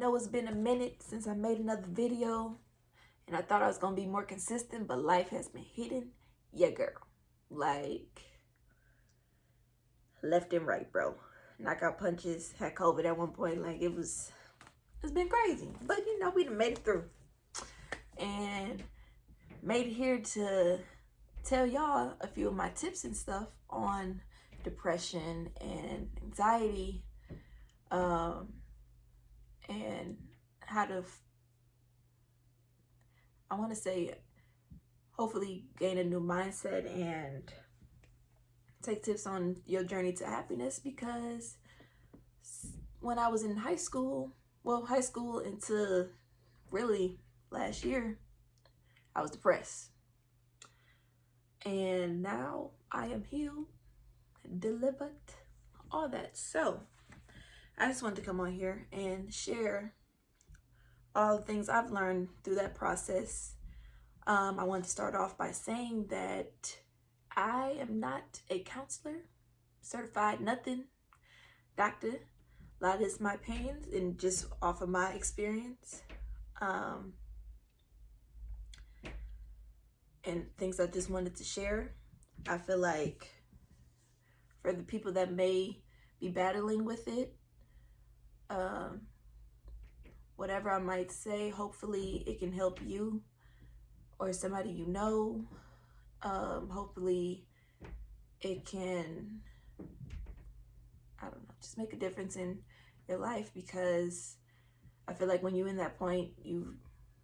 know it's been a minute since I made another video, and I thought I was gonna be more consistent, but life has been hitting ya girl. Like, left and right, bro. Knockout punches, had COVID at one point. Like, it's been crazy. But you know, we done made it through. And made it here to tell y'all a few of my tips and stuff on depression and anxiety, and how to, I want to say, hopefully gain a new mindset and take tips on your journey to happiness. Because when I was in high school into really last year, I was depressed. And now I am healed, delivered, all that. So I just wanted to come on here and share all the things I've learned through that process. I want to start off by saying that I am not a counselor, certified, nothing, doctor. A lot of this is my opinions and just off of my experience, and things I just wanted to share. I feel like for the people that may be battling with it, whatever I might say, hopefully it can help you or somebody you know. Hopefully it can, I don't know, just make a difference in your life, because I feel like when you're in that point, you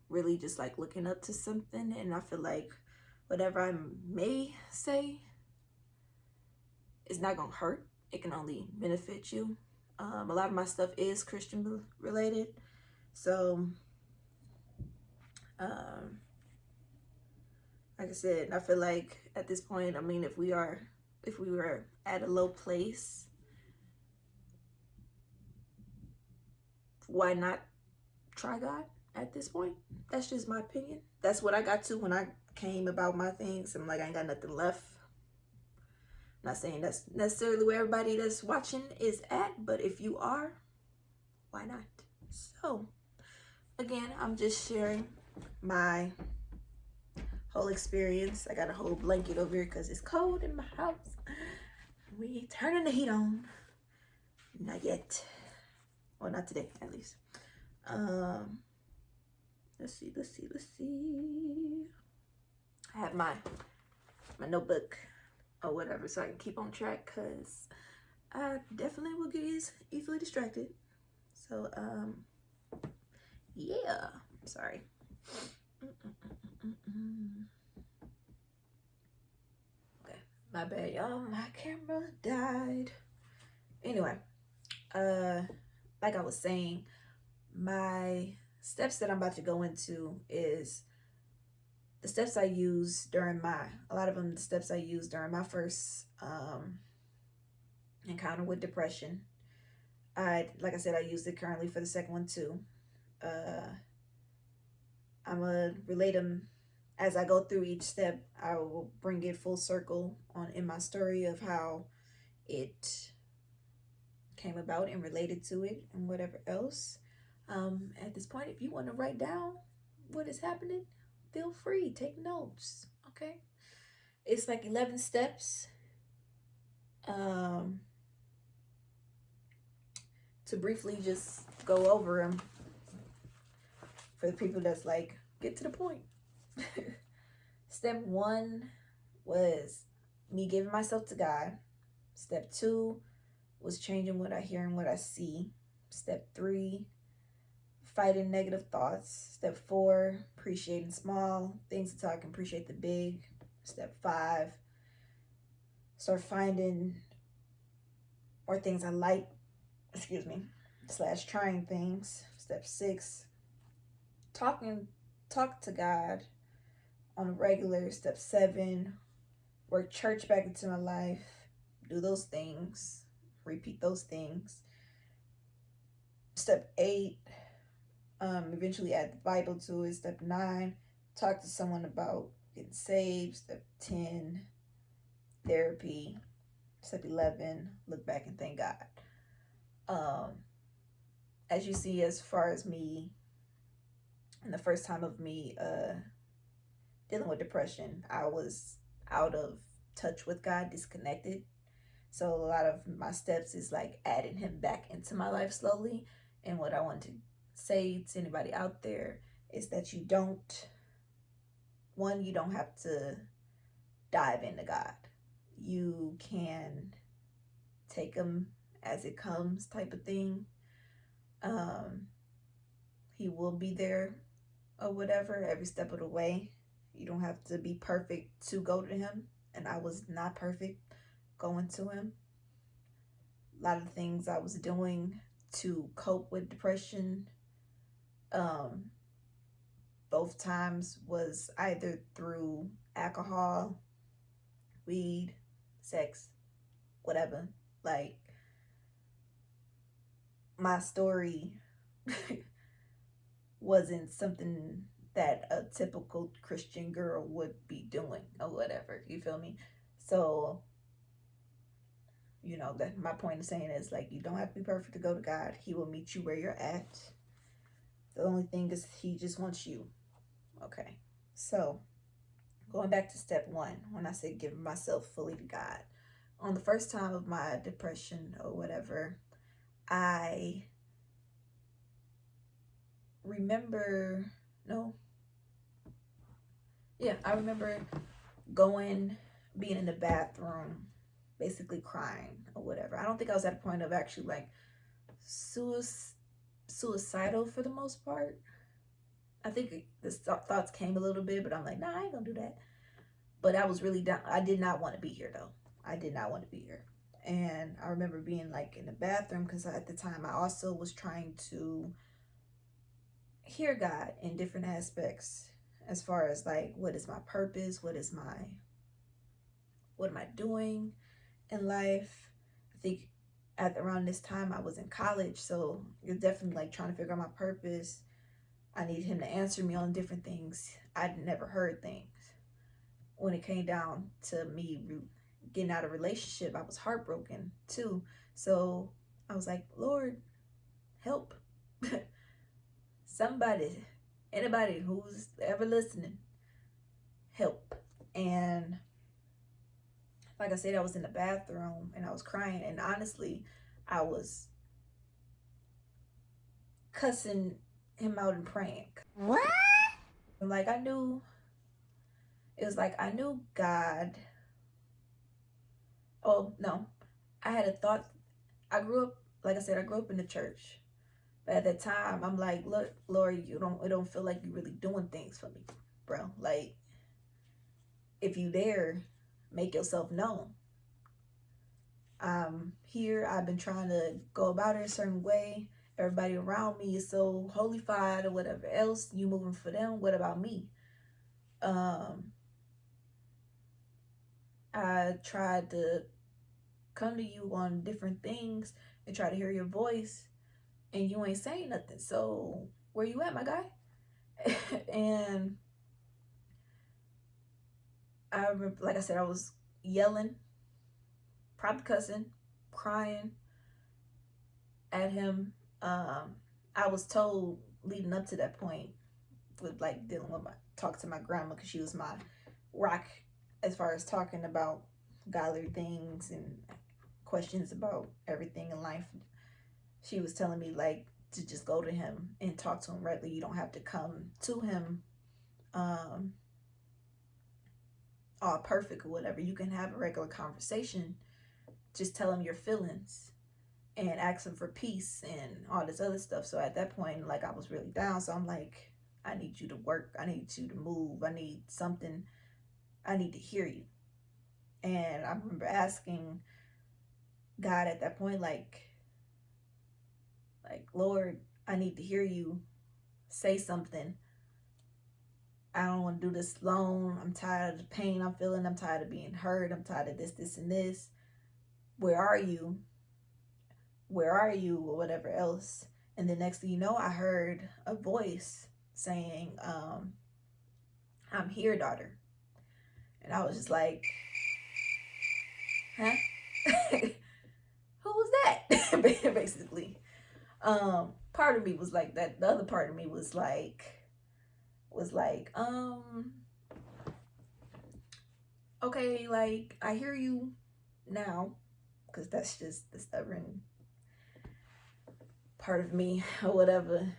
really just like looking up to something. And I feel like whatever I may say is not gonna hurt. It can only benefit you. A lot of my stuff is Christian related. So, like I said, I feel like at this point, I mean, if we were at a low place, why not try God at this point? That's just my opinion. That's what I got to when I came about my things. I'm like, I ain't got nothing left. I'm not saying that's necessarily where everybody that's watching is at, but if you are, why not? So, again, I'm just sharing my whole experience. I got a whole blanket over here because it's cold in my house. We ain't turning the heat on. Not yet. Well, not today, at least. Let's see. I have my notebook or whatever so I can keep on track, because I definitely will get easily distracted. So, yeah. Sorry. Okay, my bad, y'all. My camera died. Anyway, like I was saying, my steps that I'm about to go into is the steps I used during my first encounter with depression. Like I said, I used it currently for the second one too. I'm gonna relate them as I go through each step. I will bring it full circle in my story of how it came about and related to it and whatever else. At this point, if you want to write down what is happening, feel free, take notes. Okay, it's like 11 steps. To briefly just go over them for the people that's like, get to the point. Step 1 was me giving myself to God. Step 2 was changing what I hear and what I see. Step 3, fighting negative thoughts. Step 4, appreciating small things until I can appreciate the big. Step 5, start finding more things I like, / trying things. Step 6, talk to God on a regular. Step 7, work church back into my life. Do those things, repeat those things. Step 8, eventually add the Bible to it. Step 9, talk to someone about getting saved. Step 10, therapy. Step 11, look back and thank God. as you see, as far as me and the first time of me dealing with depression, I was out of touch with God, disconnected. So a lot of my steps is like adding him back into my life slowly. And what I want to say to anybody out there is that you don't have to dive into God. You can take him as it comes, type of thing. Um, he will be there or whatever every step of the way. You don't have to be perfect to go to him. And I was not perfect going to him. A lot of things I was doing to cope with depression, um, both times was either through alcohol, weed, sex, whatever. Like, my story wasn't something that a typical Christian girl would be doing or whatever. You feel me? So, that my point of saying is, like, you don't have to be perfect to go to God. He will meet you where you're at. The only thing is he just wants you. Okay. So, going back to step one, when I said giving myself fully to God, on the first time of my depression or whatever, I remember, no, yeah, I remember being in the bathroom, basically crying or whatever. I don't think I was at a point of actually like suicidal for the most part. I think the thoughts came a little bit, but I'm like, nah, I ain't gonna do that. But I was really down. I did not want to be here though. I did not want to be here. And I remember being like in the bathroom because at the time I also was trying to hear God in different aspects, as far as like, what is my purpose? What am I doing in life? I think at around this time I was in college, so you're definitely like trying to figure out my purpose. I need him to answer me on different things. I'd never heard things. When it came down to me getting out of a relationship, I was heartbroken too. So I was like, Lord, help. Somebody, anybody who's ever listening, help. And like I said, I was in the bathroom and I was crying, and honestly, I was cussing him out and praying. What? And like I knew God. Oh no, I had a thought. I grew up, like I said, I grew up in the church. But at that time, I'm like, look, Lord, it don't feel like you're really doing things for me, bro. Like, if you there, make yourself known. Here, I've been trying to go about it a certain way. Everybody around me is so holified or whatever else. You moving for them. What about me? I tried to come to you on different things and try to hear your voice, and you ain't saying nothing. So where you at, my guy? And I remember, like I said, I was yelling, probably cussing, crying at him. I was told leading up to that point, with like dealing with talk to my grandma, because she was my rock as far as talking about godly things and questions about everything in life. She was telling me like to just go to him and talk to him regularly. You don't have to come to him all perfect or whatever. You can have a regular conversation. Just tell him your feelings and ask him for peace and all this other stuff. So at that point, like, I was really down. So I'm like, I need you to work. I need you to move. I need something. I need to hear you. And I remember asking God at that point, like, Lord, I need to hear you say something. I don't want to do this alone. I'm tired of the pain I'm feeling. I'm tired of being hurt. I'm tired of this, and this. Where are you? Where are you? Or whatever else. And the next thing you know, I heard a voice saying, I'm here, daughter. And I was just like, huh? Who was that? Basically. part of me was like that. The other part of me was like, okay, like I hear you now, because that's just the stubborn part of me or whatever.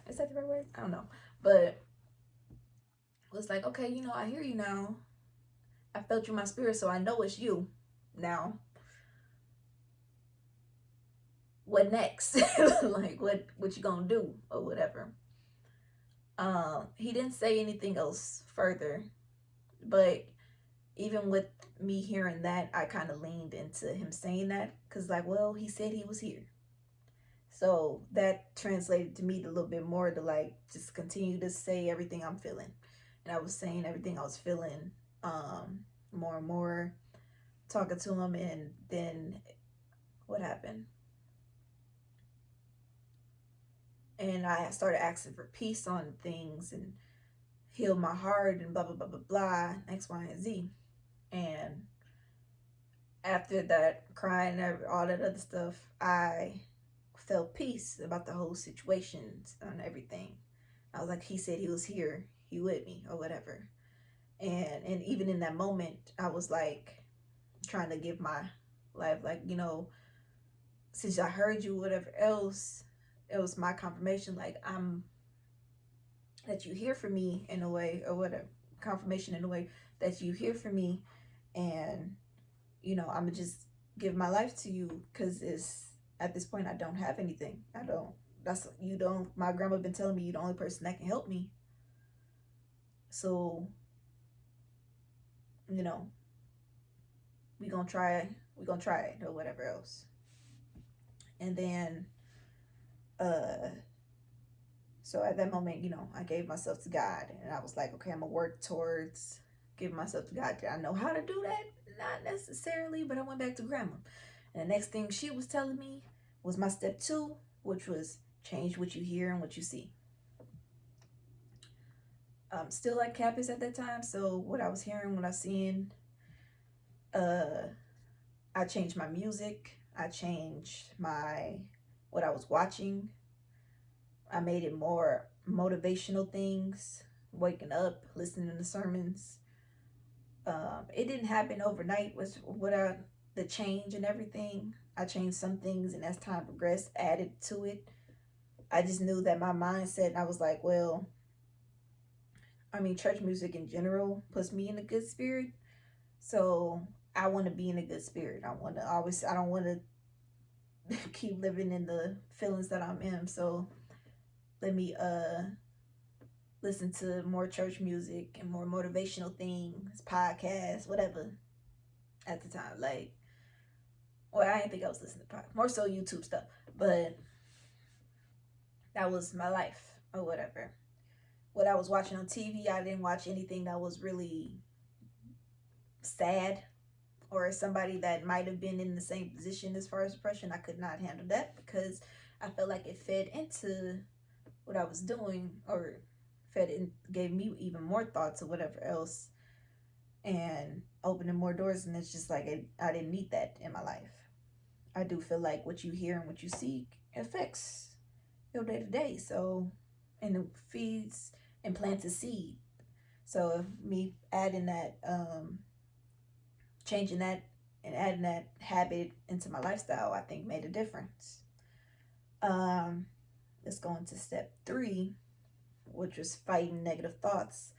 Is that the right word? I don't know. But it was like, okay, I hear you now. I felt you in my spirit, so I know it's you now. What next? Like what you gonna do or whatever. He didn't say anything else further, but even with me hearing that, I kind of leaned into him saying that, because like, well, he said he was here. So that translated to me a little bit more to like just continue to say everything I'm feeling. And I was saying everything I was feeling, more and more, talking to him. And then what happened? And I started asking for peace on things and heal my heart and blah blah blah blah blah, X, Y, and Z. And after that, crying and all that other stuff, I felt peace about the whole situation and everything. I was like, he said he was here, he with me or whatever. And even in that moment, I was like trying to give my life, like, since I heard you, whatever else, it was my confirmation, like that you hear from me in a way, or whatever, confirmation in a way that you hear from me. And I'm gonna just give my life to you, because it's at this point I don't have anything. I don't. That's you don't. My grandma been telling me you're the only person that can help me. So we gonna try. We gonna try it or whatever else. And then, so at that moment, I gave myself to God, and I was like, okay, I'm gonna work towards giving myself to God. Did I know how to do that? Not necessarily, but I went back to grandma. And the next thing she was telling me was my step 2, which was change what you hear and what you see. Still at campus at that time, so what I was hearing, what I was seeing, I changed my music. I changed what I was watching. I made it more motivational things, waking up, listening to sermons. It didn't happen overnight with the change and everything. I changed some things, and as time progressed, added to it. I just knew that my mindset, I was like, well, church music in general puts me in a good spirit. So I want to be in a good spirit. I don't want to keep living in the feelings that I'm in. So let me listen to more church music and more motivational things, podcasts, whatever. At the time, I didn't think I was listening to podcasts, more so YouTube stuff, but that was my life or whatever. What I was watching on TV, I didn't watch anything that was really sad, or somebody that might have been in the same position as far as depression. I could not handle that, because I felt like it fed into what I was doing, or gave me even more thoughts or whatever else, and opening more doors. And it's just like I didn't need that in my life. I do feel like what you hear and what you see affects your day to day. So, and it feeds and plants a seed. So me adding that, changing that and adding that habit into my lifestyle, I think made a difference. Let's go into step 3, which was fighting negative thoughts.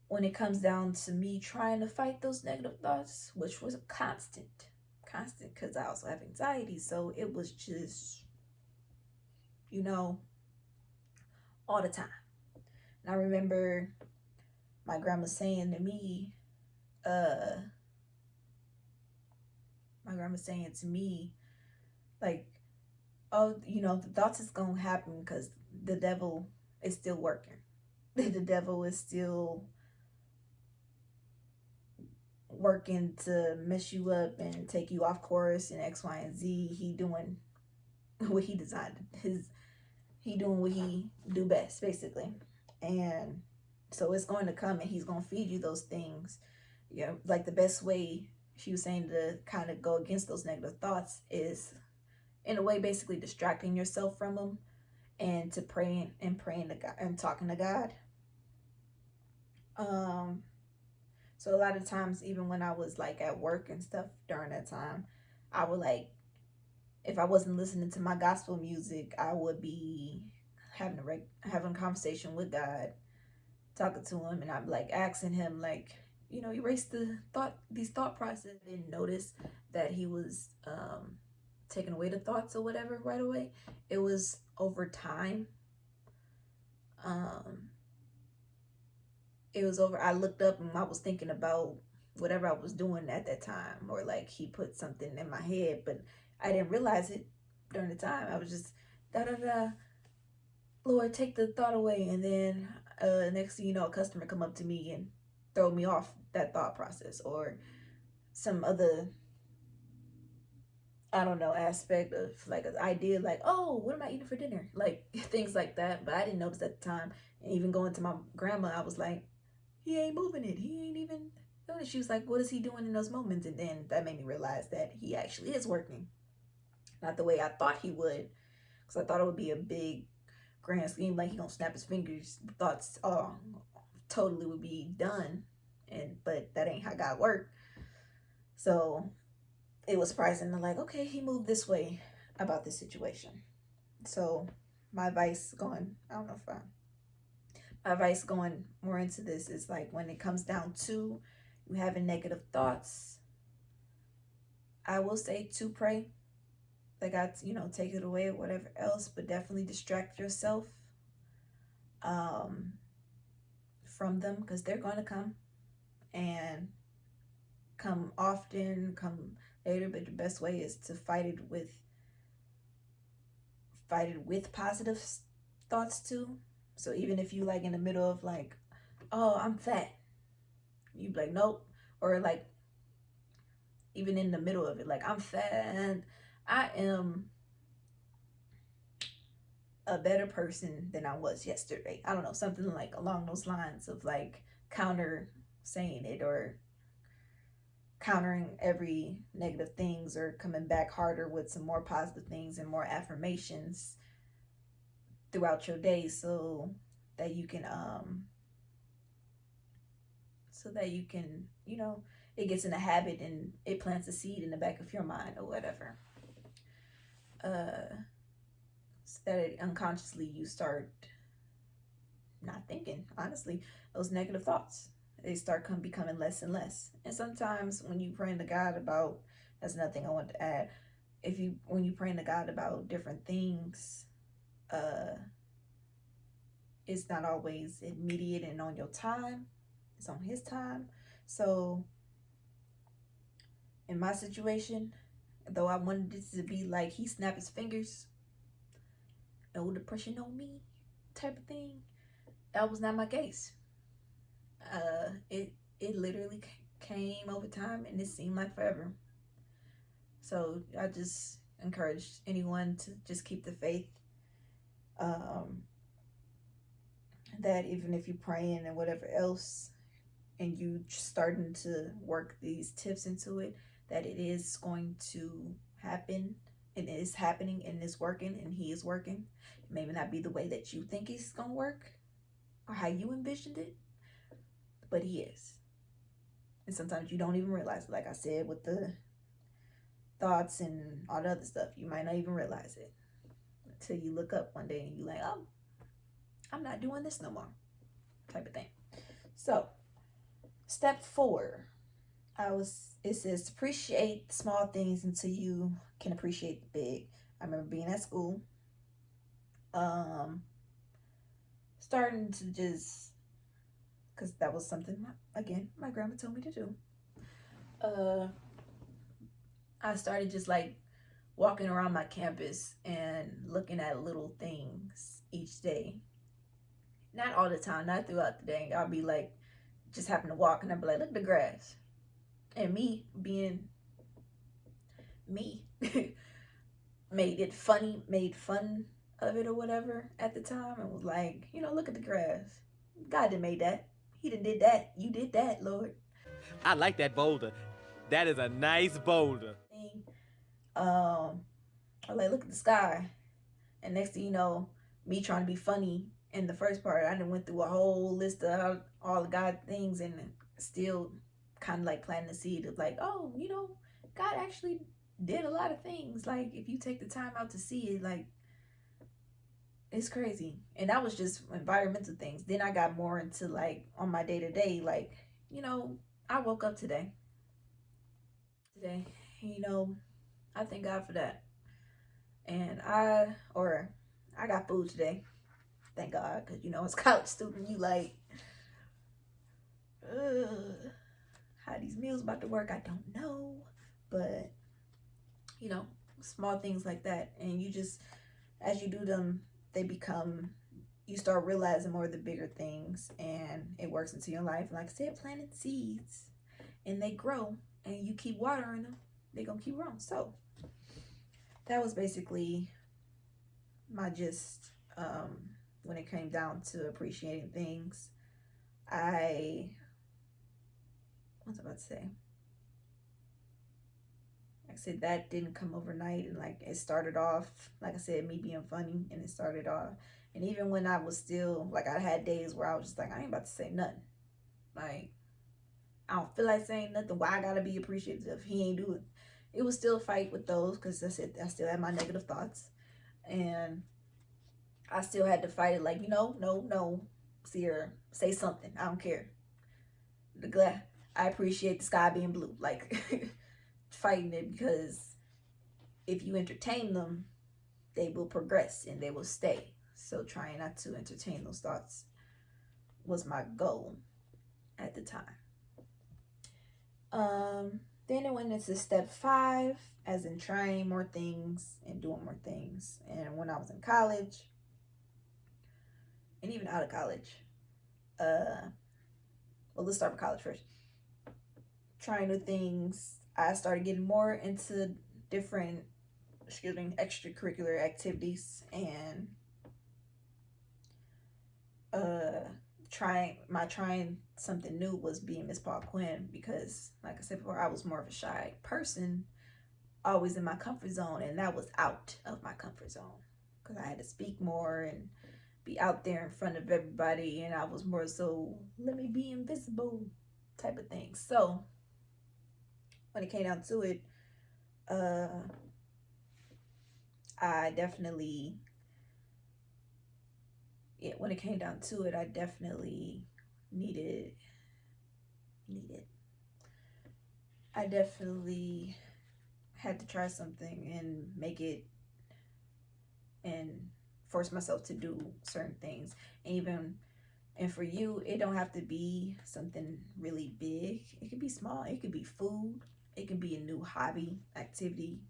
When it comes down to me trying to fight those negative thoughts, which was a constant, because I also have anxiety. So it was just, all the time. And I remember my grandma saying to me, like, oh, the thoughts is going to happen because the devil is still working. The devil is still working to mess you up and take you off course and X, Y, and Z. He doing what he designed. He doing what he do best, basically. And so it's going to come, and he's going to feed you those things. Like the best way, she was saying, to kind of go against those negative thoughts is, in a way, basically distracting yourself from them and to praying to God and talking to God. Um, so a lot of times, even when I was like at work and stuff during that time, I would like, if I wasn't listening to my gospel music, I would be having a conversation with God, talking to him, and I'd be like asking him like, erase these thought process. I didn't notice that he was taking away the thoughts or whatever right away. It was over time. Um, it was over. I looked up and I was thinking about whatever I was doing at that time, or like he put something in my head, but I didn't realize it during the time. I was just da da da. Lord, take the thought away, and then next thing you know, a customer come up to me and throw me off that thought process, or some other, I don't know, aspect of like an idea, like, oh, what am I eating for dinner, like things like that. But I didn't notice at the time. And even going to my grandma, I was like, he ain't moving it, he ain't even doing it. She was like, what is he doing in those moments? And then that made me realize that he actually is working, not the way I thought he would, because I thought it would be a big grand scheme, like he gonna snap his fingers, thoughts totally would be done. But that ain't how God worked. So it was surprising to like, okay, he moved this way about this situation. So my advice going, I don't know if I my advice going more into this is like, when it comes down to you having negative thoughts, I will say to pray. Like, take it away or whatever else, but definitely distract yourself um, from them, because they're going to come, and come often, come later. But the best way is to fight it with positive thoughts too. So even if you like in the middle of like, oh, I'm fat, you be like, nope. Or like, even in the middle of it, like, I'm fat and I am a better person than I was yesterday. I don't know, something like along those lines of like counter saying it, or countering every negative things, or coming back harder with some more positive things and more affirmations throughout your day, so that you can it gets in a habit and it plants a seed in the back of your mind or whatever, so that it unconsciously you start not thinking, honestly, those negative thoughts, they start becoming less and less. And sometimes when you pray to God about, that's another thing I want to add, when you pray to God about different things, it's not always immediate and on your time, it's on his time. So in my situation, though I wanted it to be like he snapped his fingers, no depression on me type of thing, that was not my case. It literally came over time, and it seemed like forever. So I just encourage anyone to just keep the faith. That even if you're praying and whatever else, and you starting to work these tips into it, that it is going to happen, and it is happening, and it's working, and he is working. It may not be the way that you think it's gonna work or how you envisioned it, but he is. And sometimes you don't even realize it. Like I said, with the thoughts and all the other stuff, you might not even realize it until you look up one day and you're like, oh, I'm not doing this no more, type of thing. So step 4, it says appreciate small things until you can appreciate the big. I remember being at school, starting to just, because that was something, again, my grandma told me to do. I started just like walking around my campus and looking at little things each day. Not all the time, not throughout the day. I'll be like, just happen to walk and I'll be like, look at the grass. And me being me made fun of it or whatever at the time, and was like, look at the grass. God done made that. He done did that. You did that, Lord. I like that boulder. That is a nice boulder. I like, look at the sky. And next thing you know, me trying to be funny in the first part. I done went through a whole list of all the God things and still kind of like planting the seed of like, oh, you know, God actually did a lot of things. Like, if you take the time out to see it, like, it's crazy. And that was just environmental things. Then I got more into like on my day to day, like, you know, I woke up today. You know, I thank God for that. And I got food today. Thank God, because you know, as a college student, you like, how these meals about to work, I don't know. But you know, small things like that, and you just, as you do them, they become, you start realizing more of the bigger things, and it works into your life. Like I said, planting seeds, and they grow, and you keep watering them, they're gonna keep growing. So that was basically my gist. When it came down to appreciating things, I, what was I about to say? Like I said, that didn't come overnight, and like it started off, like I said, me being funny, and it started off, and even when I was still like, I had days where I was just like, I ain't about to say nothing. Like, I don't feel like saying nothing. Why I gotta be appreciative? He ain't do it. It was still a fight with those, because I said I still had my negative thoughts, and I still had to fight it. Like, you know, no, Sierra, say something. I don't care. I appreciate the sky being blue. Like, fighting it, because if you entertain them, they will progress and they will stay. So trying not to entertain those thoughts was my goal at the time. Then it went into step 5, as in trying more things and doing more things. And when I was in college, and even out of college, well, let's start with college first. Trying new things, I started getting more into different, extracurricular activities, and trying something new was being Miss Paul Quinn, because like I said before, I was more of a shy person, always in my comfort zone, and that was out of my comfort zone, because I had to speak more and be out there in front of everybody, and I was more so, let me be invisible type of thing. So when it came down to it, I definitely, when it came down to it, I definitely needed, I definitely had to try something and make it, and force myself to do certain things. And for you, it don't have to be something really big. It could be small. It could be food. It can be a new hobby, activity,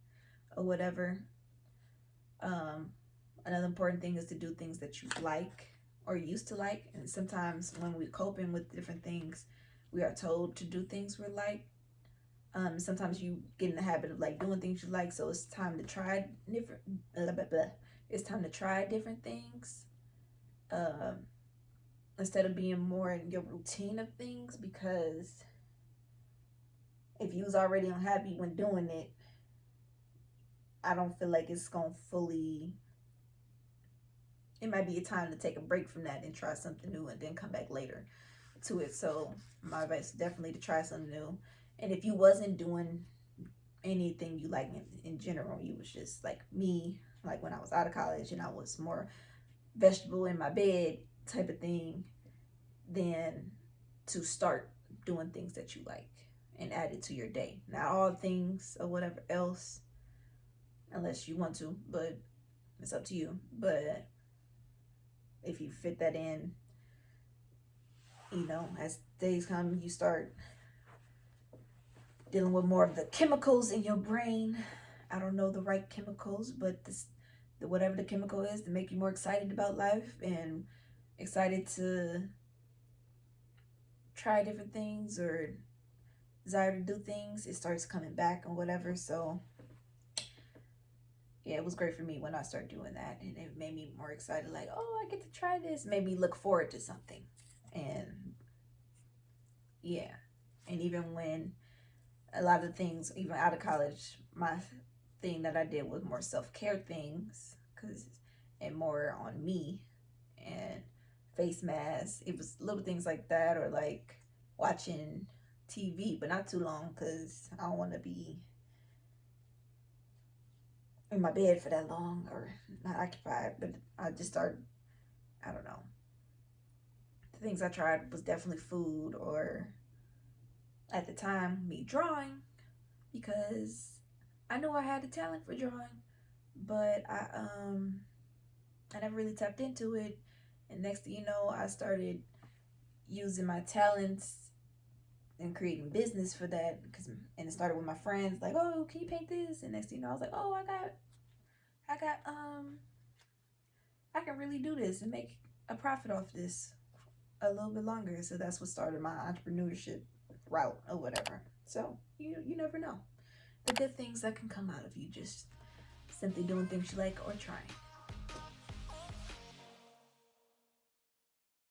or whatever. Another important thing is to do things that you like or used to like. And sometimes when we're coping with different things, we are told to do things we like. Sometimes you get in the habit of like doing things you like, so it's time to try different. It's time to try different things, instead of being more in your routine of things. Because if you was already unhappy when doing it, I don't feel like it's gonna fully. It might be a time to take a break from that and try something new, and then come back later to it. So my advice is definitely to try something new. And if you wasn't doing anything you like in general, you was just like me, like when I was out of college and I was more vegetable in my bed type of thing, then to start doing things that you like and add it to your day. Not all things or whatever else, unless you want to, but it's up to you. But if you fit that in, you know, as days come, you start dealing with more of the chemicals in your brain. I don't know the right chemicals, but whatever the chemical is to make you more excited about life and excited to try different things or desire to do things, it starts coming back or whatever. So yeah, it was great for me when I started doing that, and it made me more excited, like, oh, I get to try this. Made me look forward to something. And yeah, and even when a lot of things, even out of college, my thing that I did was more self-care things, because and more on me, and face masks. It was little things like that, or like watching TV, but not too long because I don't want to be in my bed for that long or not occupied. But I just started, I don't know. The things I tried was definitely food, or at the time, me drawing, because I knew I had the talent for drawing, but I never really tapped into it. And next thing you know, I started using my talents and creating business for that. And it started with my friends, like, oh, can you paint this? And next thing you know, I was like, oh, I can really do this and make a profit off this a little bit longer. So that's what started my entrepreneurship route or whatever. So you never know the good things that can come out of you just simply doing things you like or trying.